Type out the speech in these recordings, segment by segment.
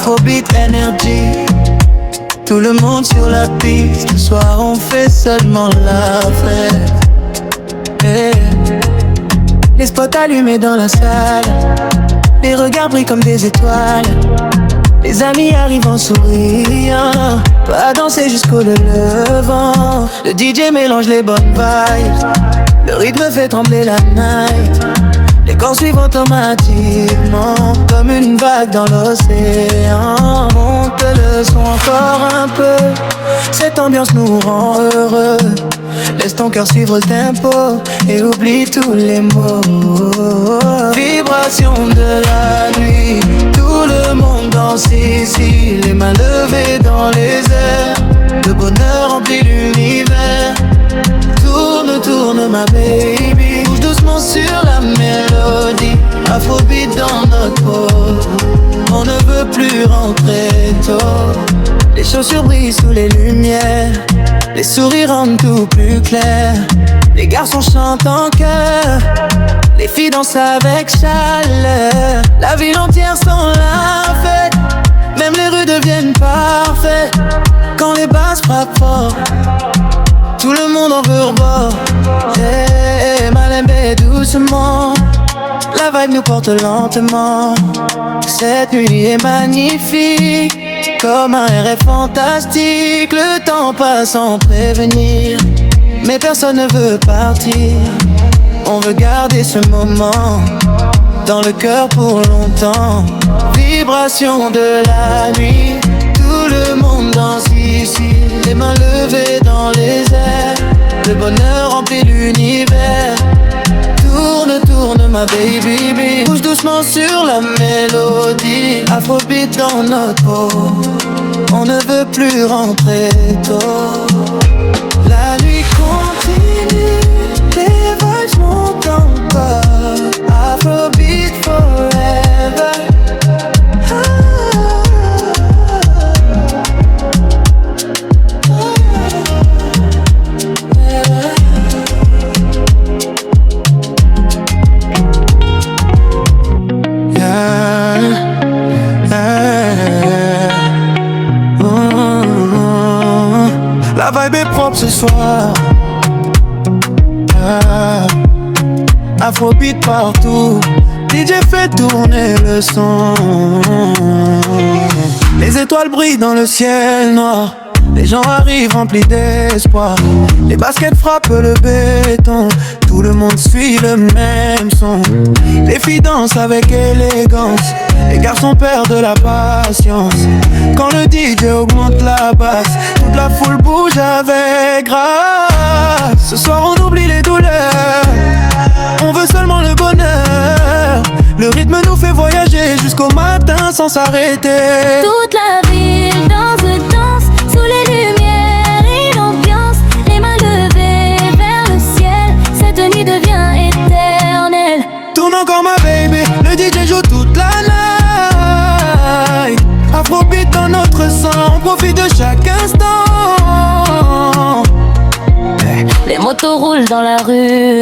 Afrobeat Energy. Tout le monde sur la piste. Ce soir on fait seulement la fête. Hey. Les spots allumés dans la salle. Les regards brillent comme des étoiles. Les amis arrivent en souriant. Pas danser jusqu'au levant. Le DJ mélange les bonnes vibes. Le rythme fait trembler la night. Les corps suivent automatiquement comme une vague dans l'océan. Monte le son encore un peu. Cette ambiance nous rend heureux. Laisse ton cœur suivre le tempo et oublie tous les mots. Vibration de la nuit. Tout le monde danse ici. Les mains levées dans les airs. Le bonheur remplit l'univers. Tourne, tourne ma baby. Bouge doucement sur la mélodie. Afrobeat dans notre peau. On ne veut plus rentrer tôt. Les chaussures brillent sous les lumières. Les sourires rendent tout plus clair. Les garçons chantent en chœur. Les filles dansent avec chaleur. La ville entière sent la fête. Même les rues deviennent parfaites quand les basses frappent fort. Tout le monde en veut rebord. Hey, Malembe doucement. La vibe nous porte lentement. Cette nuit est magnifique. Comme un rêve fantastique. Le temps passe sans prévenir. Mais personne ne veut partir. On veut garder ce moment dans le cœur pour longtemps. Vibration de la nuit. Tout le monde danse ici. Les mains levées dans les airs. Le bonheur remplit l'univers. Tourne, tourne ma baby. Bouge doucement sur la mélodie. Afrobeat dans notre peau. On ne veut plus rentrer tôt. La nuit continue. Les vibes montent encore. Afrobeat forever. La vibe est propre ce soir. Afrobeat partout. DJ fait tourner le son. Les étoiles brillent dans le ciel noir. Les gens arrivent remplis d'espoir. Les baskets frappent le béton. Tout le monde suit le même son. Les filles dansent avec élégance. Les garçons perdent la patience. Quand le DJ augmente la basse, toute la foule bouge avec grâce. Ce soir on oublie les douleurs. On veut seulement le bonheur. Le rythme nous fait voyager jusqu'au matin sans s'arrêter. Toute la ville danse sous les lumières et l'ambiance. Les mains levées vers le ciel. Cette nuit devient éternelle. Tourne encore ma baby. Le DJ joue toute la night. Afrobeat dans notre sang. On profite de chaque instant. Les motos roulent dans la rue.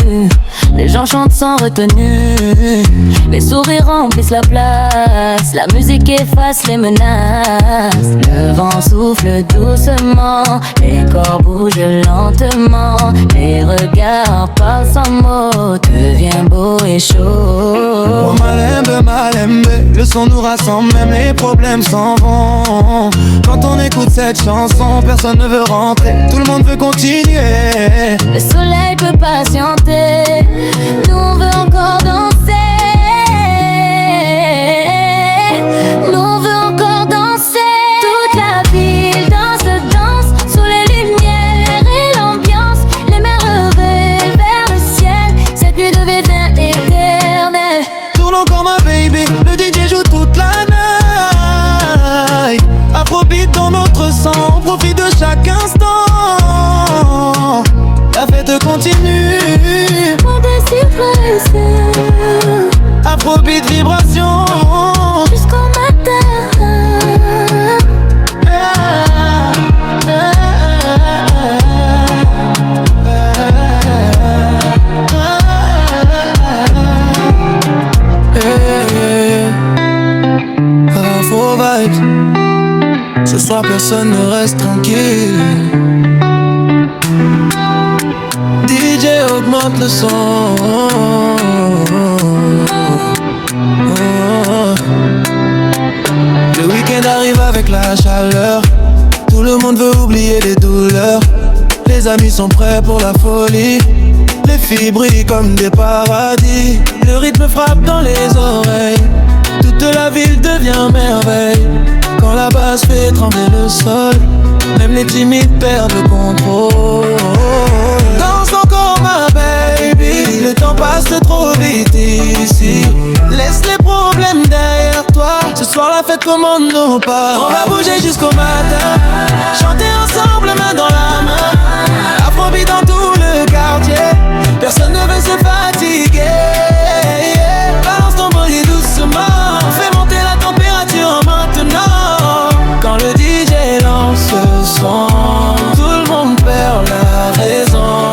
Les gens chantent sans retenue. Les sourires remplissent la place. La musique efface les menaces. Le vent souffle doucement. Les corps bougent lentement. Les regards parlent sans mots. Devient beau et chaud. Oh Malembe, Malembe. Le son nous rassemble, même les problèmes s'en vont. Quand on écoute cette chanson, personne ne veut rentrer. Tout le monde veut continuer. Le soleil peut patienter. Nous on veut encore danser. Nous on veut encore danser. Toute la ville danse sous les lumières et l'ambiance. Les mains levées vers le ciel. Cette nuit devient éternelle. Tourne encore ma baby. Le DJ joue toute la night. Afrobeat dans notre sang. On profite de chaque instant. La fête continue. Pour des cyprès. personne ne reste tranquille. DJ augmente le son. Le week-end arrive avec la chaleur. Tout le monde veut oublier les douleurs. Les amis sont prêts pour la folie. Les filles brillent comme des paradis. Le rythme frappe dans les oreilles. Toute la ville devient merveille. Quand la basse fait trembler le sol, même les timides perdent le contrôle. Danse encore ma baby. Le temps passe trop vite ici. Laisse les problèmes derrière toi. Ce soir la fête commande nos pas. On va bouger jusqu'au matin. Chanter ensemble main dans la main. Afrobeat dans tout le quartier. Personne ne veut se fatiguer. Balance ton body doucement. Fais monter la température maintenant. Quand le DJ lance le son, tout le monde perd la raison.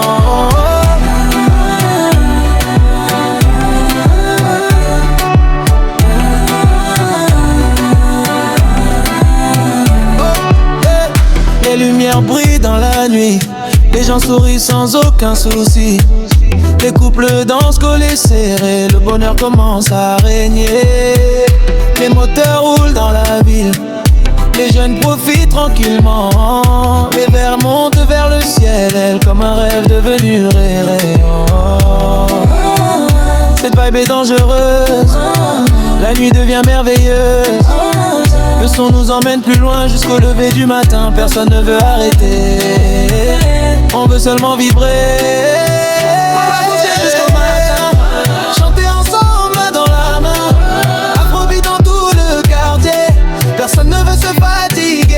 Les lumières brillent dans la nuit. Les gens sourient sans aucun souci. Les couples dansent collés serrés. Le bonheur commence à régner. Les moteurs roulent dans la ville. Les jeunes profitent tranquillement. Les verres montent vers le ciel, comme un rêve devenu réel. Cette vibe est dangereuse. La nuit devient merveilleuse. Le son nous emmène plus loin jusqu'au lever du matin. Personne ne veut arrêter. On veut seulement vibrer. On va bouger jusqu'au matin. Chanter ensemble main dans la main. Afrobeat dans tout le quartier. Personne ne veut se fatiguer.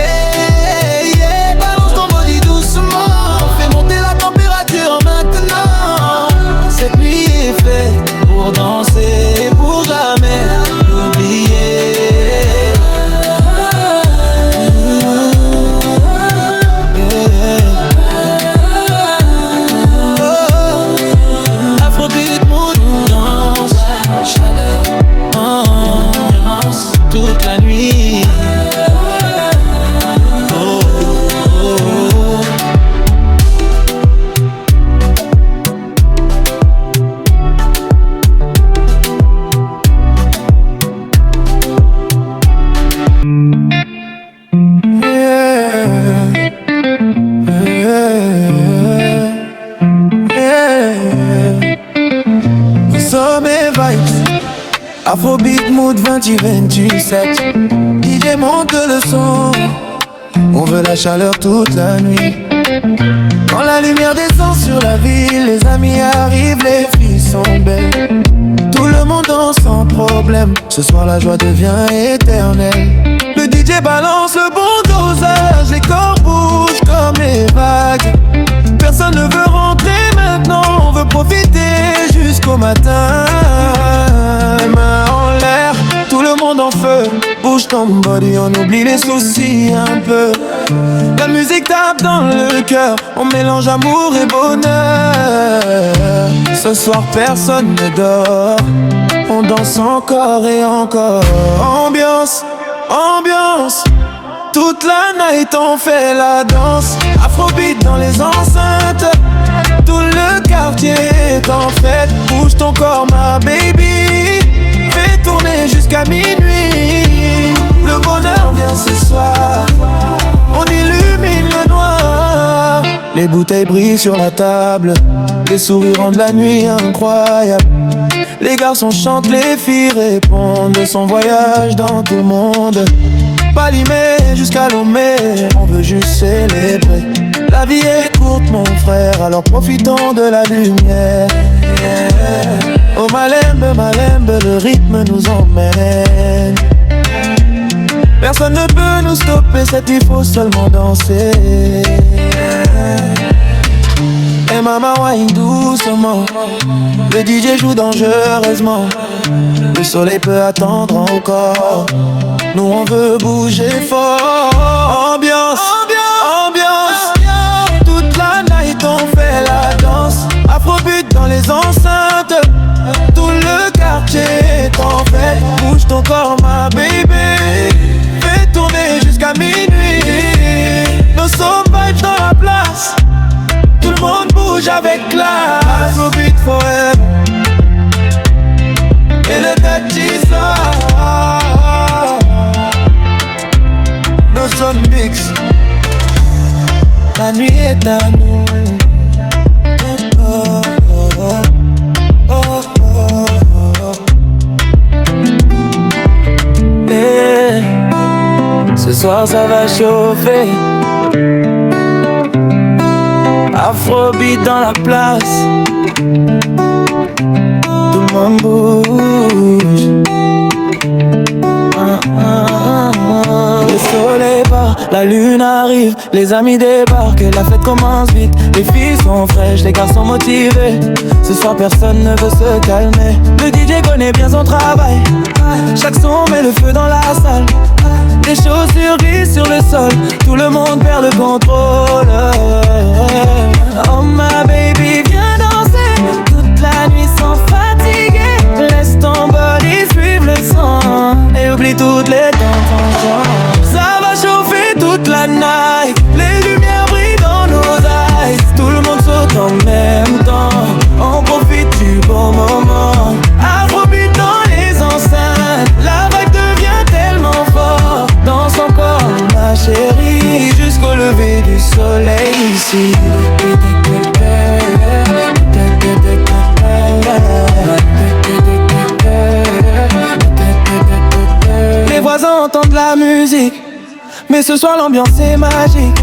Yeah. Balance ton body doucement. Fais monter la température maintenant. Cette nuit est faite pour danser, pour jamais l'oublier. Toute la nuit. Oh, oh, oh. Sommet vibes, Afrobeat mood 2027. DJ monte le son. On veut la chaleur toute la nuit. Quand la lumière descend sur la ville, les amis arrivent, les filles sont belles. Tout le monde danse sans problème. Ce soir la joie devient éternelle. Le DJ balance le bon dosage. Les corps bougent comme les vagues. Personne ne veut rentrer maintenant. On veut profiter jusqu'au matin. Les mains en l'air, tout le monde en feu. Bouge ton body, on oublie les soucis un peu. La musique tape dans le cœur. On mélange amour et bonheur. Ce soir personne ne dort. On danse encore et encore. Ambiance, ambiance. Toute la night on fait la danse. Afrobeat dans les enceintes. Tout le quartier est en fête. Bouge ton corps ma baby. Fais tourner jusqu'à minuit. Le bonheur vient ce soir. On illumine le noir. Les bouteilles brillent sur la table. Les sourires rendent la nuit incroyable. Les garçons chantent, les filles répondent de son voyage dans tout le monde. Palimé jusqu'à Lomé, on veut juste célébrer. La vie est courte mon frère, alors profitons de la lumière. Oh Malembe, Malembe, le rythme nous emmène. Personne ne peut nous stopper, c'est il faut seulement danser. Et maman wine doucement. Le DJ joue dangereusement. Le soleil peut attendre encore. Nous on veut bouger fort. Ambiance, ambiance. Toute la night on fait la danse. Afrobeat dans les enceintes. Tout le quartier est en fête. Bouge ton corps ma baby. Fais tourner jusqu'à minuit. nous. Ce soir ça va chauffer. Afrobeat dans la place. Tout le monde bouge. Le soleil part, la lune arrive, les amis débarquent et la fête commence vite. Les filles sont fraîches, les garçons motivés. Ce soir personne ne veut se calmer. Le DJ connaît bien son travail. Chaque son met le feu dans la salle. Les chaussures glissent sur le sol, tout le monde perd le contrôle. Oh my baby, viens danser toute la nuit sans fatiguer. Laisse ton body suivre le son et oublie toutes les tensions. Ça va chauffer toute la night, les lumières brillent dans nos eyes. Tout le monde saute en même temps, on profite du bon moment. Afrobeat dans les enceintes, la vibe devient tellement forte. Dans son corps, ma chérie, jusqu'au lever du soleil ici. Les voisins entendent la musique, mais ce soir l'ambiance est magique.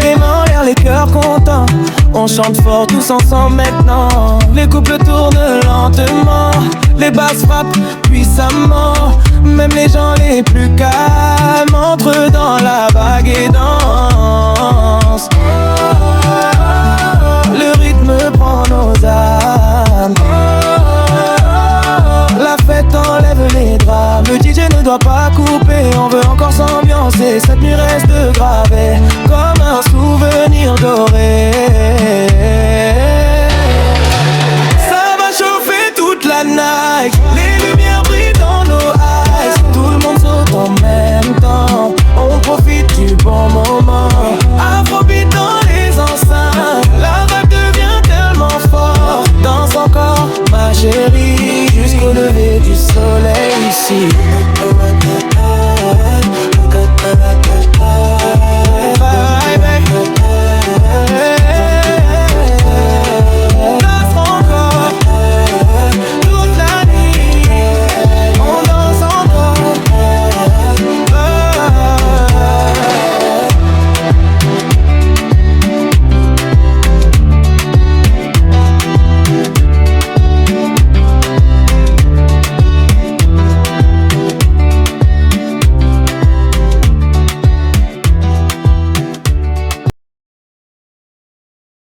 Les mains en l'air, les cœurs contents, on chante fort tous ensemble maintenant. Les couples tournent lentement, les basses frappent puissamment. Même les gens les plus calmes entrent dans la vague et dansent. Le rythme prend nos âmes. La fête enlève les drames. Le DJ ne doit pas couper, on veut encore s'ambiancer. Cette nuit reste gravée comme un souvenir doré.